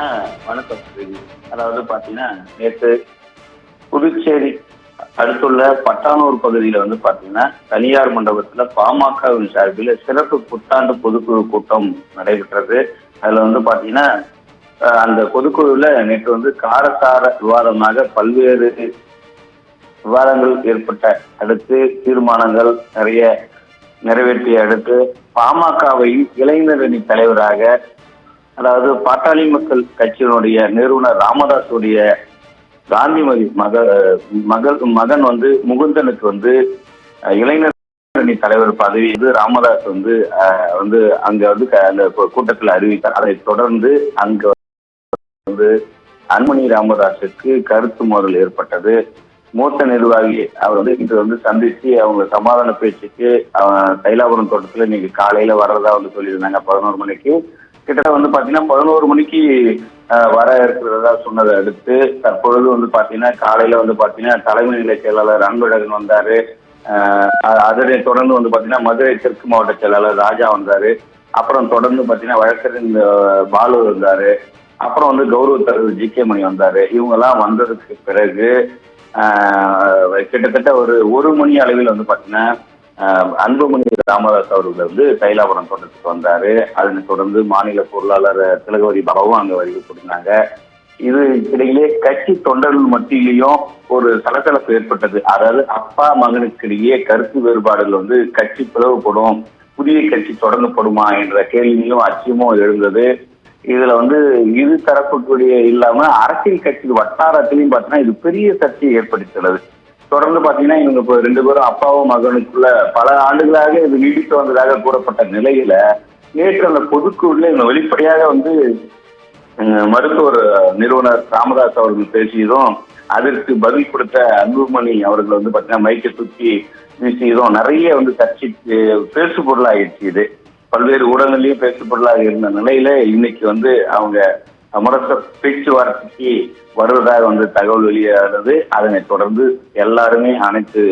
வணக்கம். அதாவது பாத்தீங்கன்னா நேற்று புதுச்சேரி அடுத்துள்ள பட்டானூர் பகுதியில வந்து பாத்தீங்கன்னா தனியார் மண்டபத்துல பாமகவின் சார்பில் சிறப்பு புத்தாண்டு பொதுக்குழு கூட்டம் நடைபெற்றது. அதுல வந்து பாத்தீங்கன்னா அந்த பொதுக்குழுல நேற்று வந்து காரசார விவாதமாக பல்வேறு விவாதங்கள் ஏற்பட்ட அடுத்து தீர்மானங்கள் நிறைய நிறைவேற்றிய அடுத்து பாமகவை இளைஞரணி தலைவராக, அதாவது பாட்டாளி மக்கள் கட்சியினுடைய நிறுவனர் ராமதாசுடைய காந்திமதி மகன் வந்து முகுந்தனுக்கு வந்து இளைஞரணி தலைவர் பதவி வந்து ராமதாஸ் வந்து அங்க வந்து அந்த கூட்டத்தில் அறிவித்தார். அதை தொடர்ந்து அங்க வந்து அன்புமணி ராமதாஸுக்கு கருத்து மோதல் ஏற்பட்டது. மூத்த நிர்வாகி அவர் வந்து இன்று வந்து சந்திச்சு அவங்க சமாதான பேச்சுக்கு தைலாபுரம் தோட்டத்துல இன்னைக்கு காலையில வர்றதா வந்து சொல்லியிருந்தாங்க 11 மணிக்கு. கிட்டத்தட்ட வந்து பாத்தீங்கன்னா 11 மணிக்கு வர இருக்கிறதா சொன்னதை அடுத்து தற்பொழுது வந்து பாத்தீங்கன்னா காலையில வந்து பாத்தீங்கன்னா தலைமை நிலை செயலாளர் அன்பழகன் வந்தாரு. அதனை தொடர்ந்து வந்து பாத்தீங்கன்னா மதுரை தெற்கு மாவட்ட செயலாளர் ராஜா வந்தாரு. அப்புறம் தொடர்ந்து பாத்தீங்கன்னா வழக்கறிஞர் பாலு வந்தாரு. அப்புறம் வந்து கௌரவ தலைவர் ஜி.கே. மணி வந்தாரு. இவங்க எல்லாம் வந்ததுக்கு பிறகு கிட்டத்தட்ட ஒரு மணி அளவில் வந்து பாத்தீங்கன்னா அன்புமணி ராமதாஸ் அவர்கள் வந்து தைலாபுரம் தோட்டத்துக்கு வந்தாரு. அதனை தொடர்ந்து மாநில பொருளாளர் திலகவதி பாபாவும் அங்க வருகை புரிந்தாங்க. இது இடையிலே கட்சி தொண்டர்கள் மத்தியிலையும் ஒரு சலசலப்பு ஏற்பட்டது. அதாவது அப்பா மகனுக்கு இடையே கருத்து வேறுபாடுகள் வந்து கட்சி பிளவுபடும், புதிய கட்சி தொடங்கப்படுமா என்ற கேள்வியும் அச்சமும் எழுந்தது. இதுல வந்து இரு தரப்புக்குரிய இல்லாம அரசியல் கட்சி வட்டாரத்திலையும் பாத்தீங்கன்னா இது பெரிய சர்ச்சையை ஏற்படுத்தியுள்ளது. தொடர்ந்து பாத்தீங்கன்னா இவங்க இப்போ 2 பேரும் அப்பாவும் மகனுக்குள்ள பல ஆண்டுகளாக இது நீடித்து வந்ததாக கூறப்பட்ட நிலையில நேற்று அந்த பொதுக்குழுல இவங்க வெளிப்படையாக வந்து மருத்துவர் நிறுவனர் ராமதாஸ் அவர்கள் பேசியதும் அதற்கு பதில் கொடுத்த அன்புமணி அவர்கள் வந்து பாத்தீங்கன்னா மைக்கை தூக்கி வீசியதும் நிறைய வந்து சர்ச்சைக்கு பேசு பொருளாகிடுச்சு. இது பல்வேறு ஊடகங்களையும் பேசு பொருளாக இருந்த நிலையில இன்னைக்கு வந்து அவங்க அமரச பேச்சுவார்த்தைக்கு வருவதாக வந்து தகவல் வெளியானது. அதனை தொடர்ந்து எல்லாருமே அனைத்து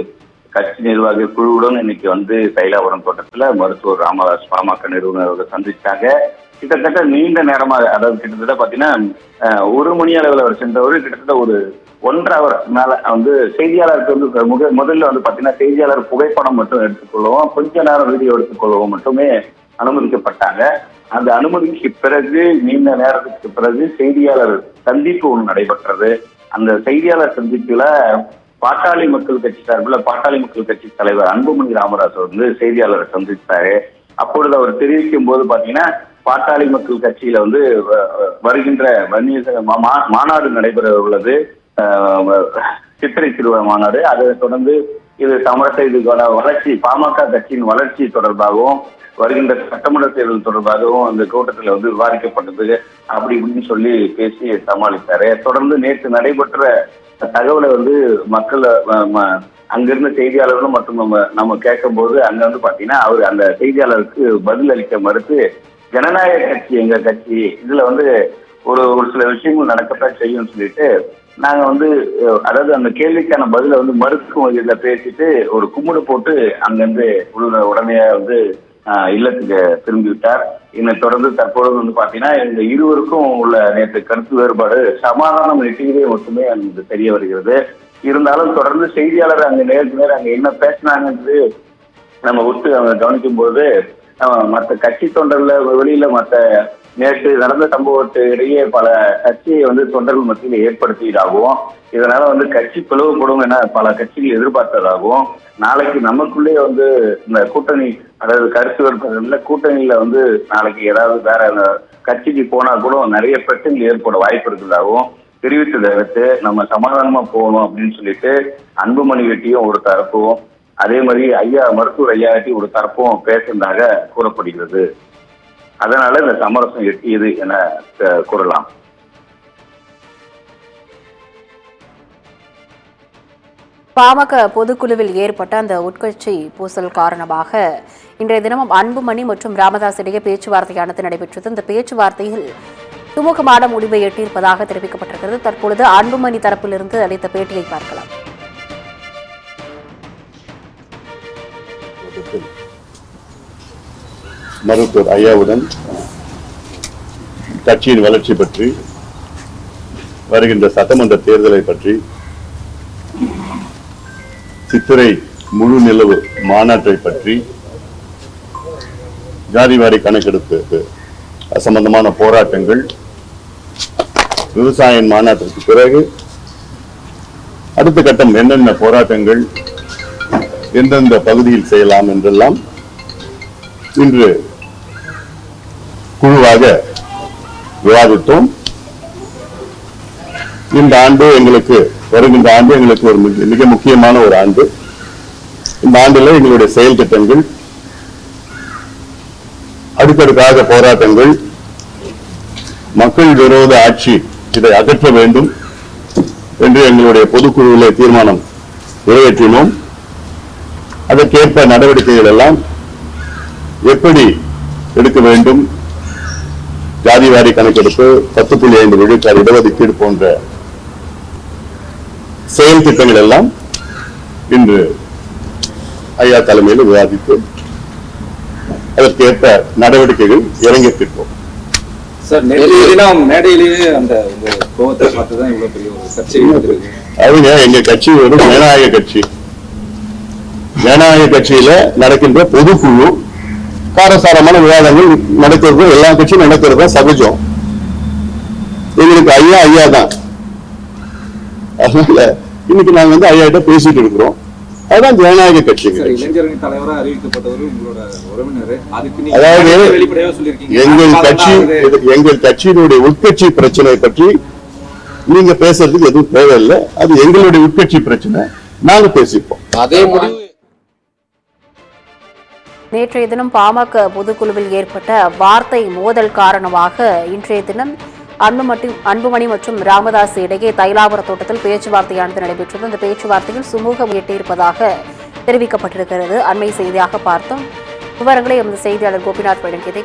கட்சி நிர்வாக குழுவுடன் இன்னைக்கு வந்து தைலாபுரம் தோட்டத்துல மருத்துவர் ராமதாஸ் பாமக நிறுவனர்கள் சந்திச்சாங்க. கிட்டத்தட்ட நீண்ட நேரமாக, அதாவது கிட்டத்தட்ட பாத்தீங்கன்னா 1 மணி அளவில் அவர் சென்றவர் கிட்டத்தட்ட 1.5 hour மேல வந்து செய்தியாளருக்கு வந்து முதல்ல வந்து பாத்தீங்கன்னா செய்தியாளர் புகைப்படம் மட்டும் எடுத்துக்கொள்ளவும் கொஞ்ச நேரம் வீடியோ எடுத்துக்கொள்ளவும் மட்டுமே அனுமதிக்கப்பட்டாங்க. அந்த அனுமதிக்கு பிறகு நீண்ட நேரத்துக்கு பிறகு செய்தியாளர் சந்திப்பு ஒன்று நடைபெற்றது. அந்த செய்தியாளர் சந்திப்புல பாட்டாளி மக்கள் கட்சி சார்பில் பாட்டாளி மக்கள் கட்சி தலைவர் அன்புமணி ராமதாஸ் வந்து செய்தியாளரை சந்தித்தாரு. அப்பொழுது அவர் தெரிவிக்கும் போது பாத்தீங்கன்னா பாட்டாளி மக்கள் கட்சியில வந்து வருகின்ற வன்னிய மாநாடு நடைபெற உள்ளது, சித்திரை திருவிழா மாநாடு. அதை தொடர்ந்து இது சமரச இதுக்கான வளர்ச்சி, பாமக கட்சியின் வளர்ச்சி தொடர்பாகவும் வருகின்ற சட்டமன்ற தேர்தல் தொடர்பாகவும் அந்த கூட்டத்தில் வந்து விவாதிக்கப்பட்டது அப்படி இப்படின்னு சொல்லி பேசி சமாளித்தாரு. தொடர்ந்து நேற்று நடைபெற்ற தகவலை வந்து மக்கள் அங்கிருந்த செய்தியாளர்களும் மற்றும் நம்ம கேட்கும் போது அங்க வந்து பாத்தீங்கன்னா அவர் அந்த செய்தியாளருக்கு பதில் அளிக்க மறுத்து, ஜனநாயக கட்சி எங்க கட்சி, இதுல வந்து ஒரு சில விஷயங்கள் நடக்கத்தான் செய்யும் சொல்லிட்டு நாங்க வந்து, அதாவது அந்த கேள்விக்கான பதில வந்து மறுக்கும் வகையில பேசிட்டு ஒரு கும்பிடு போட்டு அங்கிருந்து உடனே வந்து இல்லத்துக்கு திரும்பிவிட்டார். இதனை தொடர்ந்து தற்பொழுது வந்து பாத்தீங்கன்னா இந்த இருவருக்கும் உள்ள நேற்று கருத்து வேறுபாடு சமாதானம் எட்டியதே மட்டுமே அங்கு தெரிய வருகிறது. இருந்தாலும் தொடர்ந்து செய்தியாளர் அங்க நேருக்கு நேரம் அங்க என்ன பேசினாங்கன்றது நம்ம விட்டு அவங்க கவனிக்கும் போது மற்ற கட்சி தொண்டர்ல வெளியில மற்ற நேற்று நடந்த சம்பவத்து இடையே பல கட்சியை வந்து தொண்டர்கள் மத்தியில் ஏற்படுத்தியதாகவும், இதனால வந்து கட்சி பிளவுபடும் என பல கட்சிகள் எதிர்பார்த்ததாகவும், நாளைக்கு நமக்குள்ளே வந்து இந்த கூட்டணி, அதாவது கருத்து வேறுபாடுல கூட்டணியில வந்து நாளைக்கு ஏதாவது வேற கட்சிக்கு போனா கூட நிறைய பிரச்சனைகள் ஏற்பட வாய்ப்பு இருக்கிறதாகவும் தெரிவித்ததை அடுத்து நம்ம சமாதானமா போகணும் அப்படின்னு சொல்லிட்டு அன்புமணி வெட்டியும் ஒரு தரப்பும், அதே மாதிரி மருத்துவர் ஐயாட்டி ஒரு தரப்பும் பேசுனதாக கூறப்படுகிறது. அதனால இந்த சமரசம் எட்டியது என கூறலாம். பாமக பொதுக்குழுவில் ஏற்பட்ட அந்த உட்கட்சி பூசல் காரணமாக இன்றைய தினமும் அன்புமணி மற்றும் ராமதாஸ் இடையே பேச்சுவார்த்தையானது நடைபெற்றது. இந்த பேச்சுவார்த்தையில் சுமூகமான முடிவை எட்டியிருப்பதாக தெரிவிக்கப்பட்டிருக்கிறது. தற்பொழுது அன்புமணி தரப்பிலிருந்து அளித்த பேட்டியை பார்க்கலாம். மருத்துவர் ஐயாவுடன் கட்சியின் வளர்ச்சி பற்றி வருகின்ற சட்டமன்ற தேர்தலை பற்றி, சித்திரை முழு நிலவு மாநாட்டை பற்றி, ஜாதிவாரி கணக்கெடுப்பு சம்பந்தமான போராட்டங்கள், விவசாய மாநாட்டிற்கு பிறகு அடுத்த கட்டம் என்னென்ன போராட்டங்கள் எந்தெந்த பகுதியில் செய்யலாம் என்றெல்லாம் இன்று குழுவாக விவாதித்தோம். இந்த ஆண்டு எங்களுக்கு வருகின்ற ஆண்டு எங்களுக்கு ஒரு மிக முக்கியமான ஒரு ஆண்டு. இந்த ஆண்டில் எங்களுடைய செயல் திட்டங்கள், அடுக்கடுக்காக போராட்டங்கள், மக்கள் விரோத ஆட்சி இதை அகற்ற வேண்டும் என்று எங்களுடைய பொதுக்குழுவிலே தீர்மானம் நிறைவேற்றினோம். அதற்கேற்ப நடவடிக்கைகள் எல்லாம் எப்படி எடுக்க வேண்டும், ஜாதிவாரி கணக்கெடுப்பு, 10.5 விழுக்காடு இடஒதுக்கீடு போன்ற செயல் திட்டங்கள் எல்லாம் இன்று ஐயா தலைமையில் விவாதித்து அதற்கேற்ப நடவடிக்கைகள் இறங்கியிருக்கிறோம். சார், மேடையிலேயே அந்த கோவத்தை பார்த்துதான் இவ்வளவு பெரிய ஒரு சர்ச்சை வந்திருக்கு. அவங்க எங்க கட்சி ஒரு ஜனநாயக கட்சி. ஜனநாயக கட்சியில நடக்கின்ற பொதுக்குழு காரசாரமான விவாதங்கள் நடக்கிறது, எல்லா கட்சியும் நடக்கிறது தான் சகஜம். எங்களுக்கு ஐயா ஐயா தான். அதனால இன்னைக்கு நாங்க ஐயா கிட்ட பேசிட்டு இருக்கிறோம். அதுதான் ஜனநாயக கட்சி. இளைஞரணி தலைவரா அறிவிக்கப்பட்டவர் உங்களோட உறவினர். அதுக்கு அதாவது வெளிப்படையா சொல்லியிருக்கீங்க. எங்கள் கட்சியினுடைய உட்கட்சி பிரச்சனை பற்றி நீங்க பேசுறதுக்கு எதுவும் தேவையில்லை. அது எங்களுடைய உட்கட்சி பிரச்சனை, நாங்க பேசிப்போம். அதே முடிவு. நேற்றைய தினம் பாமக பொதுக்குழுவில் ஏற்பட்ட வார்த்தை மோதல் காரணமாக இன்றைய தினம் அன்புமணி மற்றும் ராமதாஸ் இடையே தைலாபுர தோட்டத்தில் பேச்சுவார்த்தையானது நடைபெற்றது. அந்த பேச்சுவார்த்தையில் சுமூகம் எட்டியிருப்பதாக தெரிவிக்கப்பட்டிருக்கிறது. அண்மை செய்தியாக பார்த்தோம். விவரங்களை எமது செய்தியாளர் கோபிநாத் வழங்கியதை